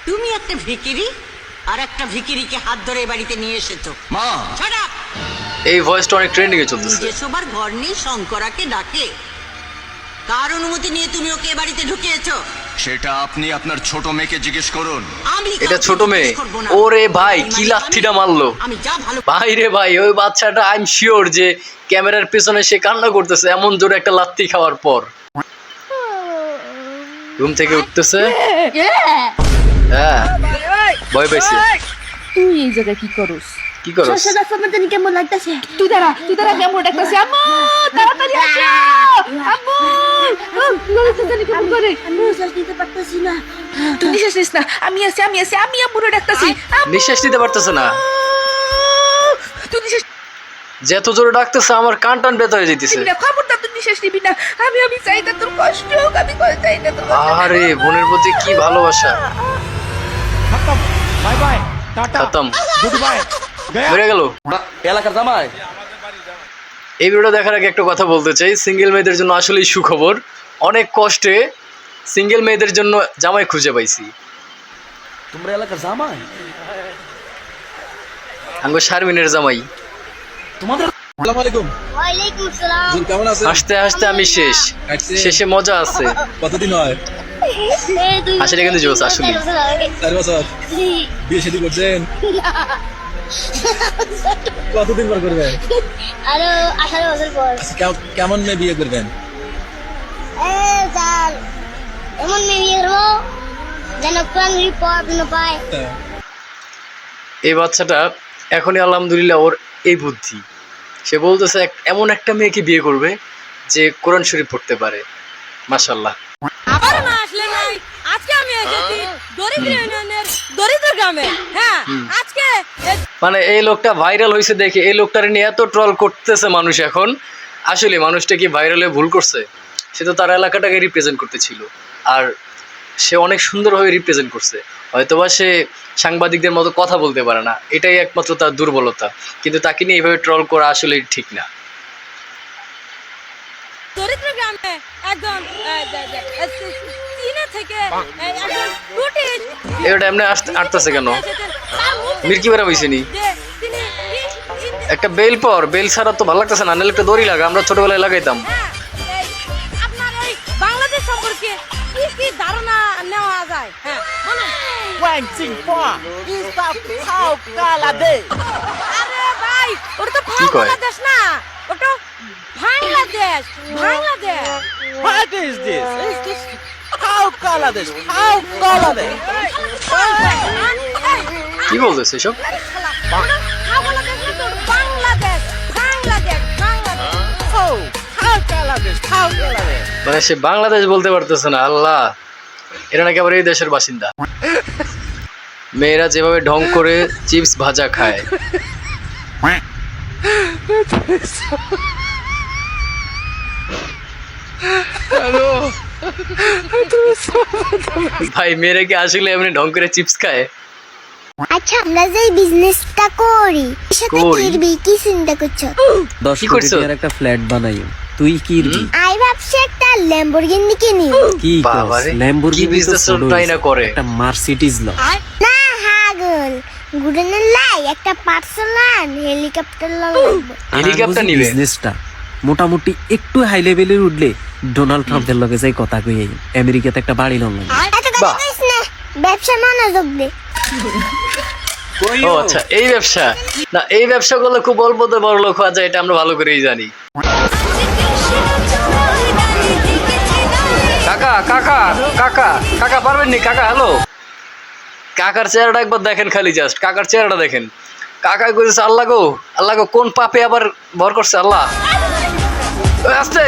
তুমি একটা ভিখিরি আর একটা ভিখিরিকে হাত ধরে বাড়িতে নিয়ে এসেছো। মা, Shut up! এই ভয়েসটা অনেক ট্রেন্ডিং এ চলতেছে। নিজে সবার ঘর নেই, শঙ্করাকে ডাকে। কার অনুমতি নিয়ে তুমি ওকে এ বাড়িতে ঢুকিয়েছো? সেটা আপনি আপনার ছোট মেয়েকে জিজ্ঞেস করুন। আমি এটা কাউকে ছোট মেয়ে। জিজ্ঞেস করবো না। ওরে ভাই আমি কি মানে লাথিটা মারলো। আমি যা ভালো ভাই রে ভাই, ওই বাচ্চাটা আই এম শিওর যে ক্যামেরার পেছনে সে কান্না করতেছে এমন জোরে একটা লাথি খাওয়ার পর। রুম থেকে উঠতেছে। হ্যাঁ, ভয় পাইছে। তুই এই জায়গায় কি করস? কি করস? শশা ফোন কেমন লাগতেছে? তুই দাঁড়া কেমন ডাকতেছে আম্মু তাড়াতাড়ি আসো আম্মু ললিতা জানি কেমন করে আমি নিঃশ্বাস নিতে পারতেছি না। তুই নিশ্বাস নিস না আমি আমি আম্মুরে ডাকতাছি নিঃশ্বাস নিতে পারতেছে না। তুই নিশ্বাস যত জোরে ডাকতেছে আমার কান টান ব্যথা হয়ে যেতেছে। নিবি না খবরদার তুই নিশ্বাস নিবি না আমি চাই না তোর কষ্ট হোক আমি চাই না তোর কষ্ট আরে বোনের প্রতি কি ভালোবাসা। खत्म बाय बाय टाटा খতম, गुड बाय गया বেড়ে গেল। এলাকার জামাই, এই ভিডিওটা দেখার আগে একটা কথা বলতে চাই, সিঙ্গেল মেয়েদের জন্য আসলেই সুখবর। অনেক কষ্টে সিঙ্গেল মেয়েদের জন্য জামাই খুঁজে পাইছি। তোমরা এলাকার জামাই? আঙ্গো শারমিনের জামাই। তোমাদের अस्सलाम वालेकुम ওয়ালাইকুম আসসালাম। জি কেমন আছেন হাসতে হাসতে আমি শেষ, শেষে মজা আছে। কতদিন হয় এই দুই আসলে কিন্তু জোস আসলে। 4 বছর বিয়ে শাদী করছেন কতদিন পর করবেন আরো 18 বছর পর। আচ্ছা, কেমন মেয়ে বিয়ে করবেন জান এমন মেয়ে রো যেন প্রাণ রিপোর্ট না পায়। হ্যাঁ। এই বাচ্চাটা এখনই আলহামদুলিল্লাহ ওর এই বুদ্ধি। সে বলতেছে এমন একটা মেয়েকে বিয়ে করবে যে কোরআন শরীফ পড়তে পারে। মাশাআল্লাহ। আবার না আসলে নাই। আজকে আমি এসেছি দরিদ্র ইউনিয়নের দরিদ্র গ্রামে। হ্যাঁ, আজকে মানে এই লোকটা ভাইরাল হয়েছে দেখে এই লোকটারে নিয়ে এত ট্রল করতেছে মানুষ এখন। আসলে মানুষটা কি ভাইরাল হয়ে ভুল করছে? সে তো তার এলাকাটাকে রিপ্রেজেন্ট করতেছিল, আর সে অনেক সুন্দরভাবে রিপ্রেজেন্ট করছে। হয়তোবা সে সাংবাদিকদের মতো কথা বলতে পারে না, এটাই একমাত্র তার দুর্বলতা, কিন্তু তাকে নিয়ে এইভাবে ট্রল করা আসলে ঠিক না। দরিদ্র গ্রামে একজন চীনা থেকে একজন টুরিস্ট এটা এমনি আটতেছে কেন? মির্কি বেড়া হয়েছে নি? তিনি একটা বেল পর, বেল ছাড়া তো ভালো লাগতেছে না, নাহলে একটা দড়ি লাগা, আমরা ছোটবেলায় লাগাইতাম। আপনার এই বাংলাদেশ সম্পর্কে কি কি ধারণা নেওয়া যায়? হ্যাঁ, বলুন। আরে ভাই, ওটা তো কি কয়? বাংলাদেশ না, ওটা Bangladesh. What is this? How Bangladesh? How Bangladesh? কি বলতেছে এসব? Bangladesh. Oh, how Bangladesh? How Bangladesh? মানে সে বাংলাদেশ বলতে পারতেছে না। আল্লাহ, এরা নাকি আবার এই দেশের বাসিন্দা। মেয়েরা যেভাবে ঢং করে চিপস ভাজা খায়, ভাই মেয়েরা কি আসলে এমনি ঢং করে চিপস খায়? আচ্ছা আমরা যে বিজনেসটা করি সেটা করি? করবি কি চিন্তা করছো? 10 কি কোটি করছো? টাকার একটা ফ্ল্যাট বানাই তুই কিনবি আই ভাবছি একটা ল্যাম্বরগিনি কিনি। কি বাবারে, কি ল্যাম্বরগিনি business try না করে? একটা মার্সিডিজ ল না হাগল গুডনের লাই একটা পার্সোনাল হেলিকপ্টার লাগবে। হেলিকপ্টার নিবে? বিজনেসটা মোটামুটি একটু হাই লেভেলের উঠলে ডোনাল্ড ট্রাম্পের লগে যাই কথা কই আমেরিকাতে একটা বাড়ি লম এত কথা বাহ। কইস না, ব্যবসা মনোযোগ দে। ও আচ্ছা, এই ব্যবসা না, এই ব্যবসা করলে খুব অল্পতে বড় লোক হওয়া যায়, এটা আমরা ভালো করেই জানি। কাকা কাকা কাকা কাকা পারবেন নি? কাকা হ্যালো, কাকার চেহারাটা একবার দেখেন, খালি জাস্ট কাকার চেহারাটা দেখেন। কাকা কইছে আল্লাহ গো কোন পাপে আবার ভর করছে আল্লাহ। ওই আস্তে,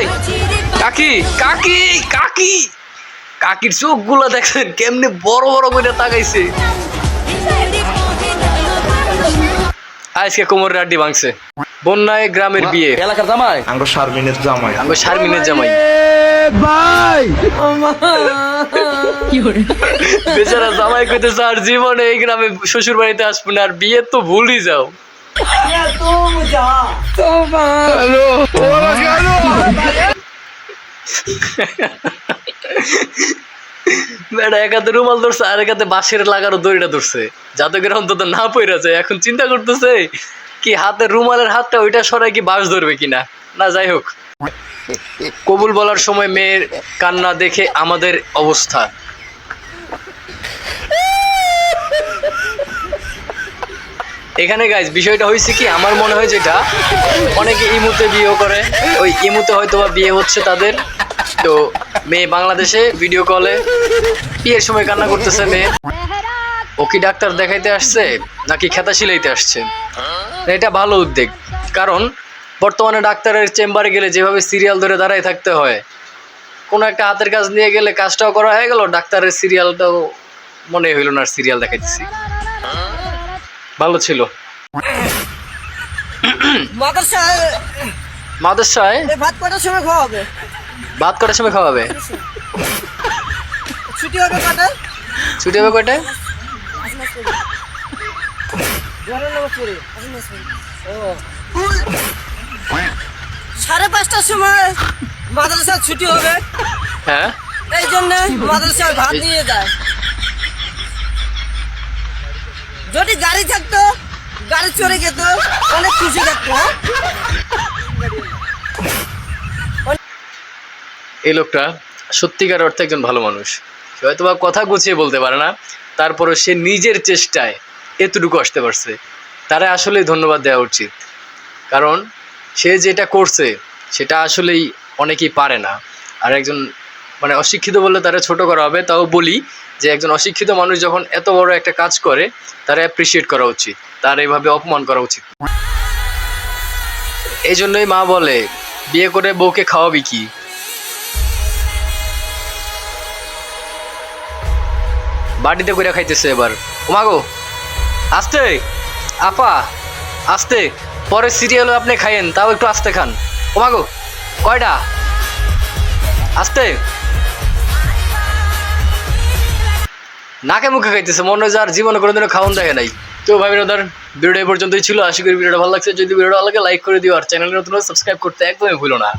কাকি কাকি কাকি কাকির চোখগুলো দেখেন কেমনে বড় বড় করে তাকাইছে। আজকে কোমরের আড্ডি ভাঙছে। বন্যায় গ্রামের বিয়ে, এলাকার জামাই, আঙ্গো শারমিনের জামাই। বেচারা জামাই কইতেছে আর জীবনে এই গ্রামে শ্বশুর বাড়িতে আসবো না, আর বিয়ে তো ভুলই যাও। বেটা এক হাতে রুমাল ধরছে আর এক হাতে বাঁশের লাগানো দড়িটা ধরছে যাতে করে অন্তত না পড়ে যায়। এখন চিন্তা করতেছে কি হাতে রুমালের হাতটা ওইটা সরাই কি বাঁশ ধরবে কিনা। না যাই হোক, কবুল বলার সময় মেয়ের কান্না দেখে আমাদের অবস্থা। এখানে গাইজ বিষয়টা হয়েছে কি, আমার মনে হয় যেটা অনেকে ইমুতে বিয়ে করে, ওই ইমুতে হয়তো বা বিয়ে হচ্ছে তাদের। তো মেয়ে বাংলাদেশে ভিডিও কলে বিয়ের সময় কান্না করতেছে মেয়ে। ও কি ডাক্তার দেখাইতে আসছে নাকি খেতা সিলাইতে আসছে? এটা ভালো উদ্যোগ, কারণ বর্তমানে ডাক্তারের চেম্বারে গেলে যেভাবে সিরিয়াল ধরে দাঁড়ায় থাকতে হয়, কোনো একটা হাতের কাজ নিয়ে গেলে কাজটাও করা হয়ে গেল, ডাক্তারের সিরিয়ালটাও মনে হইল না সিরিয়াল দেখাইতেছি। ভালো ছিল। মাদ্রাসায় ভাত কটার সময় খাওয়া হবে? ভাত কটার সময় খাওয়াবে? ছুটি হবে কটায়? ছুটি হবে কয়টায়? সাড়ে 5টার সময় মাদ্রাসার ছুটি হবে, হ্যাঁ এই জন্য মাদ্রাসায় ভাত নিয়ে যায়। যদি গাড়ি থাকতো, গাড়ি চড়ে যেত, অনেক খুশি থাকতো। এই লোকটা সত্যিকার অর্থে একজন ভালো মানুষ। সে হয়তো বা কথা গুছিয়ে বলতে পারে না, তারপরে সে নিজের চেষ্টায় এতটুকু আসতে পারছে। তারা আসলেই ধন্যবাদ দেওয়া উচিত, কারণ সে যেটা করছে সেটা আসলেই অনেকেই পারে না। আর একজন মানে অশিক্ষিত বললে তারা ছোট করা হবে, তাও বলি যে একজন অশিক্ষিত মানুষ যখন এত বড় একটা কাজ করে তারা অ্যাপ্রিসিয়েট করা উচিত, তার এইভাবে অপমান করা উচিত। এই জন্যই মা বলে বিয়ে করে বউকে খাওয়াবি কি। বাড়িতে করে খাইতেছে এবার। ওমাগো আস্তে আপা আস্তে, পরে সিরিয়ালও আপনি খাইয়েন, তাও একটু আস্তে খান। ওমাগো কয়টা আস্তে, নাকে মুখে খাইতেছে, মনে হয় যার জীবনে কোনোদিনও খাওয়ান দেখে নাই। তো ভাই বিনোদন ভিডিওটা এই পর্যন্তই ছিল। আশা করি ভিডিওটা ভালো লাগছে। যদি ভিডিওটা ভালো লাগে লাইক করে দিও, আর চ্যানেলে নতুন সাবস্ক্রাইব করতে একদমই ভুলো না।